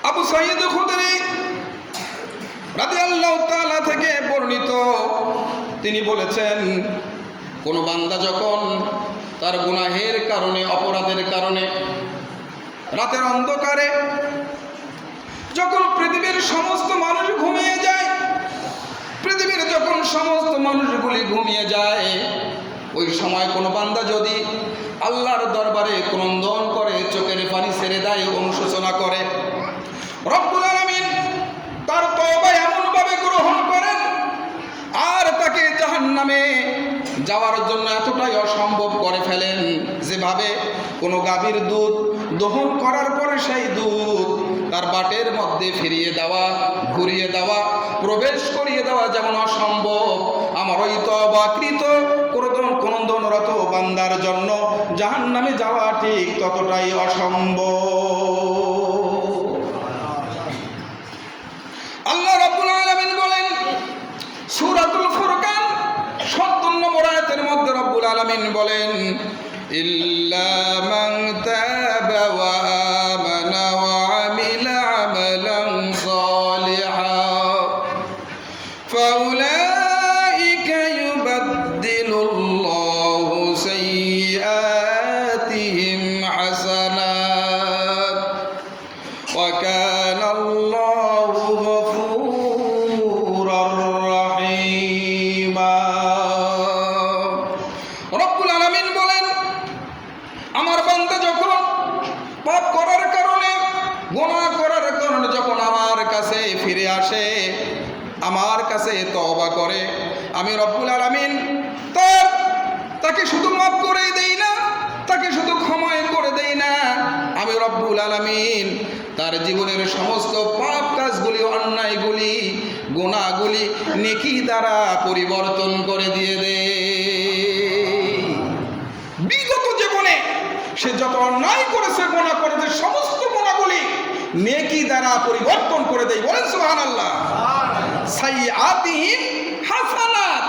আবু সাঈদ খুদরি রাদিয়াল্লাহু তাআলা থেকে বর্ণিত, তিনি বলেছেন, কোন বান্দা যখন তার গুনাহের কারণে, অপরাধের কারণে রাতের অন্ধকারে যখন পৃথিবীর সমস্ত মানুষ ঘুমিয়ে যায়, পৃথিবীর যখন সমস্ত মানুষগুলি ঘুমিয়ে যায়, ওই সময় কোনো বান্দা যদি আল্লাহর দরবারে ক্রন্দন করে, চোখের পানি ছেড়ে দেয়, অনুশোচনা করে, রব্বুল আলামিন তার তওবা এমনভাবে গ্রহণ করেন আর তাকে জাহান্নামে যাওয়ার জন্য এতটাই অসম্ভব করে ফেলেন, যেভাবে কোনো গাভীর দুধ দহন করার পরে সেই দুধ তার বাটের মধ্যে ফিরিয়ে দেওয়া, ঘুরিয়ে দেওয়া, প্রবেশ করিয়ে দেওয়া যেমন অসম্ভব, আমার ওই তওবাকৃত ক্রন্দনরত বান্দার জন্য জাহান্নামে যাওয়া ঠিক ততটাই অসম্ভব। আল্লাহ রাব্বুল আলামিন বলেন সূরাতুল ফুরকান ৭০ নম্বর আয়াতের মধ্যে রব্বুল আলামিন বলেন, ইল্লা মান তাবা ওয়া আমানা ওয়া আমিলা আমালান সালিহান ফাউলাইকা ইউবাদদিলুল্লাহু সাইয়্যাতিহিম হাসানাত ওয়া কানা আল্লাহু গফুরার রাহিমা। রব্বুল আলামিন বলেন, আমার বান্দা যখন পাপ করার কারণে, গুনাহ করার কারণে যখন আমার কাছে ফিরে আসে, আমার কাছে তওবা করে, আমি রব্বুল আলামিন তাকে শুধু মাফ করে দেই না, তাকে শুধু ক্ষমা করে দেই না, আমি রব্বুল আলামিন তার জীবনের সমস্ত পাপ কাজগুলি, অন্যায়গুলি, গুনাহগুলি নেকি দ্বারা পরিবর্তন করে দিয়ে দেয়। বিগত জীবনে সে যত অন্যায় করেছে, গুনাহ করেছে, সমস্ত গুনাহগুলি নেকি দ্বারা পরিবর্তন করে দেয়। বলেন সুবহানাল্লাহ। সাইয়্যাতিহিম হাসানাত,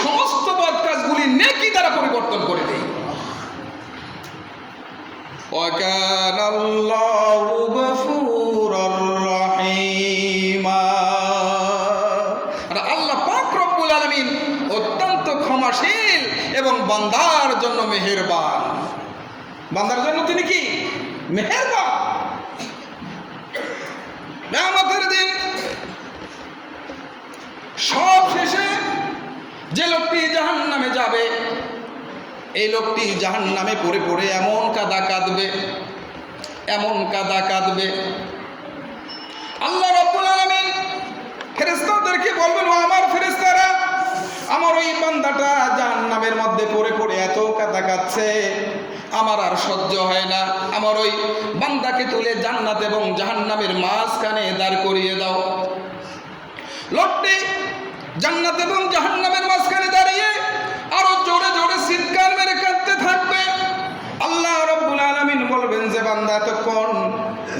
সমস্ত বদ কাজগুলি নেকি দ্বারা পরিবর্তন করে দেয়। ওয়া কানা আল্লাহু গফুরার রাহিমা, আর আল্লাহ পাক রব্বুল আলামিন অত্যন্ত ক্ষমাশীল এবং বান্দার জন্য মেহেরবান। বান্দার জন্য তিনি কি? মেহেরবান। কিয়ামতের দিন সব শেষে যে লোকটি জাহান্নামে যাবে, এই লোকটি জাহান্নামে পড়ে পড়ে এমন কাঁদা কাঁদবে, এমন কাঁদা কাঁদবে, আল্লাহ রাব্বুল আলামিন ফেরেশতাদেরকে বলবেন, ও আমার ফেরেশতারা, আমার ওই বান্দাটা জাহান্নামের মধ্যে পড়ে পড়ে এত কাঁদা কাঁদছে, আমার আর সহ্য হয় না, আমার ওই বান্দাকে তুলে জান্নাত এবং জাহান্নামের মাঝখানে দাঁড় করিয়ে দাও। লোকটি জান্নাত এবং জাহান্নামের মাঝখানে দাঁড়িয়ে আরো জোরে জোরে চিৎকার মেরে কাঁদতে থাকবে। আল্লাহ রাব্বুল আলামিন বলবেন, যে বান্দা এতক্ষণ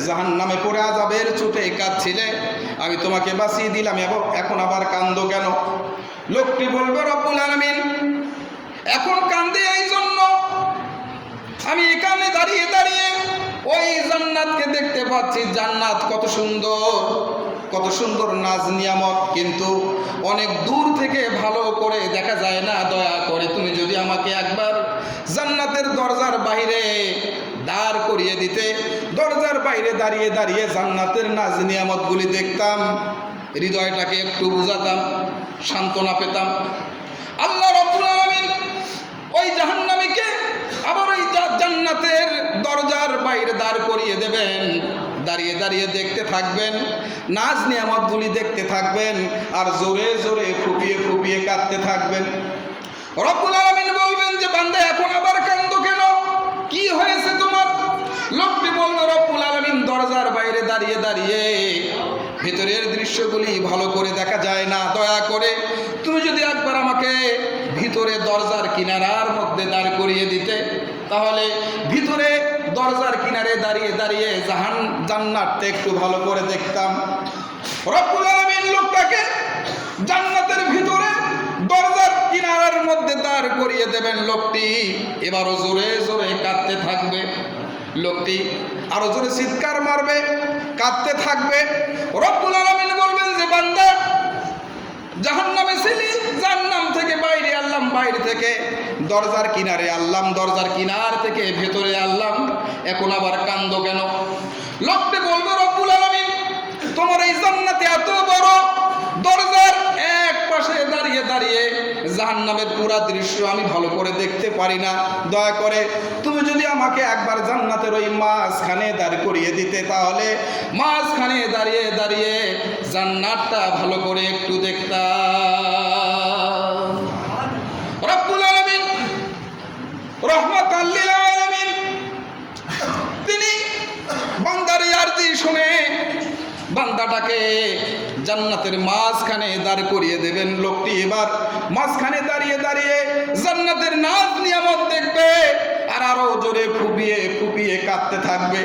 জাহান্নামে পড়ে আযাবের চোটে কাঁদছিলে, আমি তোমাকে বাঁচিয়ে দিলাম, এখন আবার কান্দো কেন? লোকটি বলবে, রব্বুল আলামিন এখন কান্দে এই জন্য, আমি এখানে দাঁড়িয়ে দাঁড়িয়ে ওই জান্নাতকে দেখতে পাচ্ছি, জান্নাত কত সুন্দর, কত সুন্দর নাজ নিয়ামত, কিন্তু অনেক দূর থেকে ভালো করে দেখা যায় না। দয়া করে তুমি যদি আমাকে একবার জান্নাতের দরজার বাইরে দাঁড় করিয়ে দিতে, দরজার বাইরে দাঁড়িয়ে দাঁড়িয়ে জান্নাতের নাজ নিয়ামতগুলি দেখতাম, হৃদয়টাকে একটু বুঝাতাম, সান্ত্বনা পেতাম। আল্লাহ রাব্বুল আলামিন ওই জাহান্নামীকে আবার ওই জান্নাতের দরজার বাইরে দাঁড় করিয়ে দেবেন, দাঁড়িয়ে দাঁড়িয়ে দেখতে থাকবেন, নাজ নিয়ামতগুলি দেখতে থাকবেন, আর জোরে জোরে ফুপিয়ে ফুপিয়ে কাঁদতে থাকবেন। রব্বুল আলামিন বলবেন, যে বান্দা এখন আবার কান্দো কেন, কি হয়েছে তোমার? লোকটি বলবে, রব্বুল আলামিন দরজার বাইরে দাঁড়িয়ে দাঁড়িয়ে ভিতরের দৃশ্যগুলি ভালো করে দেখা যায় না, দয়া করে তুমি যদি একবার আমাকে ভিতরে দরজার কিনারার মধ্যে দাঁড় করিয়ে দিতে, তাহলে ভিতরে দরজার কিনারে দাঁড়িয়ে দাঁড়িয়ে জান্নাতটা একটু ভালো করে দেখতাম। রব্বুল আলামিন লোকটাকে জান্নাতের ভিতরে দরজার কিনারার মধ্যে দাঁড় করিয়ে দেবেন। লোকটি এবারও জোরে জোরে কাঁদতে থাকবে, লোকটি আরো জোরে চিৎকার মারবে, কাঁদতে থাকবে। রব্বুল আলামিন বলবেন যে বান্দা জাহান্নামে ছিলি, জাহান্নাম থেকে বাইরে আনলাম, বাইরে থেকে দরজার কিনারে আনলাম, দরজার কিনার থেকে ভেতরে আনলাম, এখন আবার কান্দো কেন? লোকটি বলবে রব্বুল আলামিন তোমার এই জান্নাতে এত বড়, দরজার এক পাশে দাঁড়িয়ে দাঁড়িয়ে জাহান্নামের পুরা দৃশ্য আমি ভালো করে দেখতে পারি না, দয়া করে তুমি যদি আমাকে একবার জান্নাতের ওই মাঝখানে দাঁড় করিয়ে দিতে, তাহলে মাঝখানে দাঁড়িয়ে দাঁড়িয়ে জান্নাতটা ভালো করে একটু দেখতাম। রব্বুল আলামিন রহমাতাল লিল আলামিন তিনি বান্দার আরজি শুনে বান্দাটাকে জান্নাতের মাঝখানে দাঁড় করিয়ে দেবেন। লোকটি এবার মাঝখানে দাঁড়িয়ে দাঁড়িয়ে জান্নাতের নাজ নিয়ামত দেখবে আর আরো জোরে ফুপিয়ে ফুপিয়ে কাঁদতে থাকবে।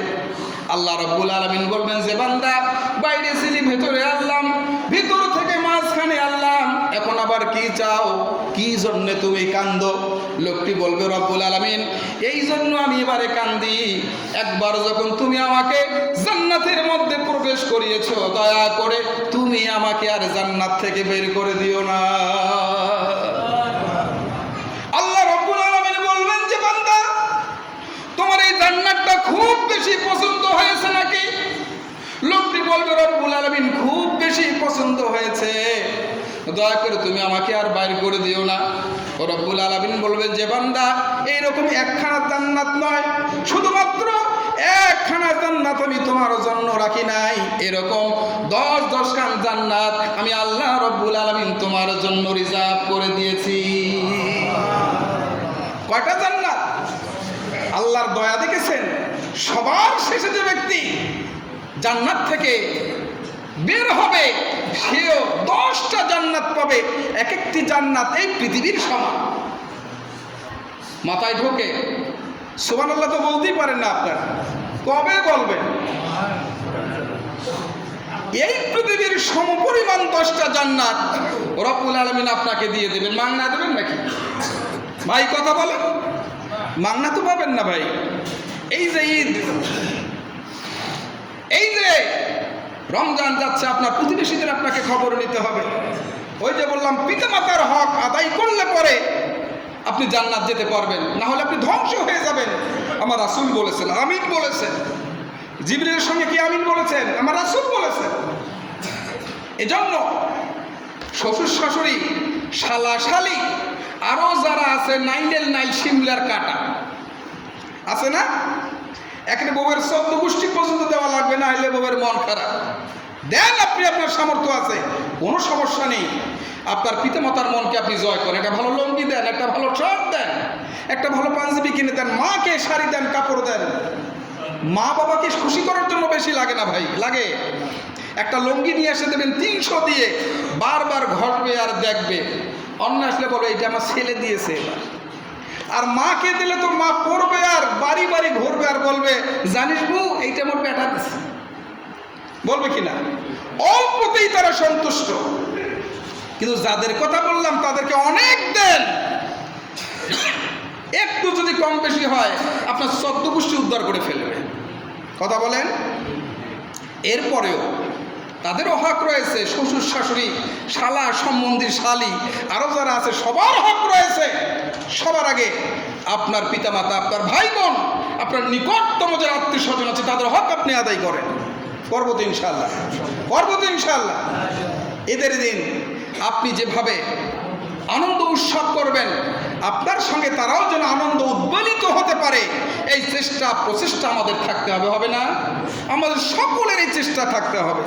আল্লাহ রাব্বুল আলামিন বলবেন যে বান্দা বাইরে ছিলি, ভেতরে আনলাম, ভিতর থেকে মাঝখানে আনলাম, এখন আবার কি চাও, কি জন্য তুমি কান্দো? লোকটি বলবে রব্বুল আলামিন এই জন্য আমি এবারে কান্দি, একবার যখন তুমি আমাকে জান্নাতের মধ্যে প্রবেশ করিয়েছো, দয়া করে তুমি আমাকে আর জান্নাত থেকে বের করে দিও না। আল্লাহ রাব্বুল আলামিন বলবেন যে বান্দা তোমার এই জান্নাতটা খুব বেশি পছন্দ হয়েছে নাকি? লোকটি বলবে রব্বুল আলামিন খুব বেশি পছন্দ হয়েছে, দয়া করে তুমি আমাকে আর বাইর করে দিও না। রব্বুল আলামিন বলবেন যে বান্দা এইরকম একখানা জান্নাত নয়, শুধুমাত্র একখানা জান্নাত আমি তোমার জন্য রাখি নাই, এরকম 10 খান জান্নাত আমি আল্লাহ রব্বুল আলামিন তোমার জন্য রিজার্ভ করে দিয়েছি। কয়টা জান্নাত? আল্লাহর দয়া দেখেছেন, সবার শেষে যে ব্যক্তি জান্নাত থেকে বের হবে সেও 10টা জান্নাত পাবে, এক একটি জান্নাত এই পৃথিবীর সমান। মাথায় ঢোকে? সুবহানাল্লাহ তো বলতেই পারেন না আপনারা, কবে বলবেন? এই পৃথিবীর সমপরিমাণ 10টা জান্নাত রব্বুল আলামিন আপনাকে দিয়ে দেবেন। মাংনা দেবেন নাকি ভাই? কথা বলেন, মাংনা তো পাবেন না ভাই। এই যে ঈদ, এই যে রমজান যাচ্ছে, আপনার প্রতিবেশীদের আপনাকে খবর নিতে হবে। ওই যে বললাম পিতামাতার হক আদায় করলে পরে আপনি জান্নাত যেতে পারবেন, না হলে আপনি ধ্বংস হয়ে যাবেন। আমার রাসূল বলেছেন, আমিন বলেছেন। জিবরিলের সঙ্গে কি আমিন বলেছেন? আমার রাসূল বলেছেন। এজন্য শ্বশুর শাশুড়ি, শালা শালি, আরো যারা আছে নাইলের নাইল, শিমলার কাটা আছে না, এখানে বউয়ের 14 গোষ্ঠী পর্যন্ত দেওয়া লাগবে, না হলে বউয়ের মন খারাপ। দেন, আপনি আপনার সামর্থ্য আছে, কোনো সমস্যা নেই। আপনার পিতামাতার মনকে আপনি জয় করেন, একটা ভালো লুঙ্গি দেন, একটা ভালো শার্ট দেন, একটা ভালো পাঞ্জাবি কিনে দেন, মাকে শাড়ি দেন, কাপড় দেন। মা বাবাকে খুশি করার জন্য বেশি লাগে না ভাই, লাগে। একটা লুঙ্গি নিয়ে এসে দেবেন 300 দিয়ে, বারবার ঘটবে আর দেখবে, অন্য আসলে বলবে এটা আমার ছেলে দিয়েছে। আর মাকে দিলে তো মা পড়বে আর বাড়ি বাড়ি ঘুরবে আর বলবে জানিস বউ এইটা আমার বেটা দিছে, বলবে কিনা? অল্পতেই তারা সন্তুষ্ট। কিন্তু যাদের কথা বললাম তাদেরকে অনেক দেন, একটু যদি কম বেশি হয় আপনার 14 গোষ্ঠী উদ্ধার করে ফেলবে। কথা বলেন। এরপরেও তাদেরও হক রয়েছে, শ্বশুর শাশুড়ি, শালা সম্বন্ধী, শালি, আরো যারা আছে সবার হক রয়েছে। সবার আগে আপনার পিতামাতা, আপনার ভাই বোন, আপনার নিকটতম যে আত্মীয় স্বজন আছে তাদের হক আপনি আদায় করেন। করবো তো ইনশাআল্লাহ, করবো তো ইনশাআল্লাহ। এদের দিন আপনি যেভাবে আনন্দ উৎসব করবেন, আপনার সঙ্গে তারাও যেন আনন্দ উদ্বেলিত হতে পারে, এই চেষ্টা প্রচেষ্টা আমাদের থাকতে হবে, হবে না? আমাদের সকলের এই চেষ্টা থাকতে হবে।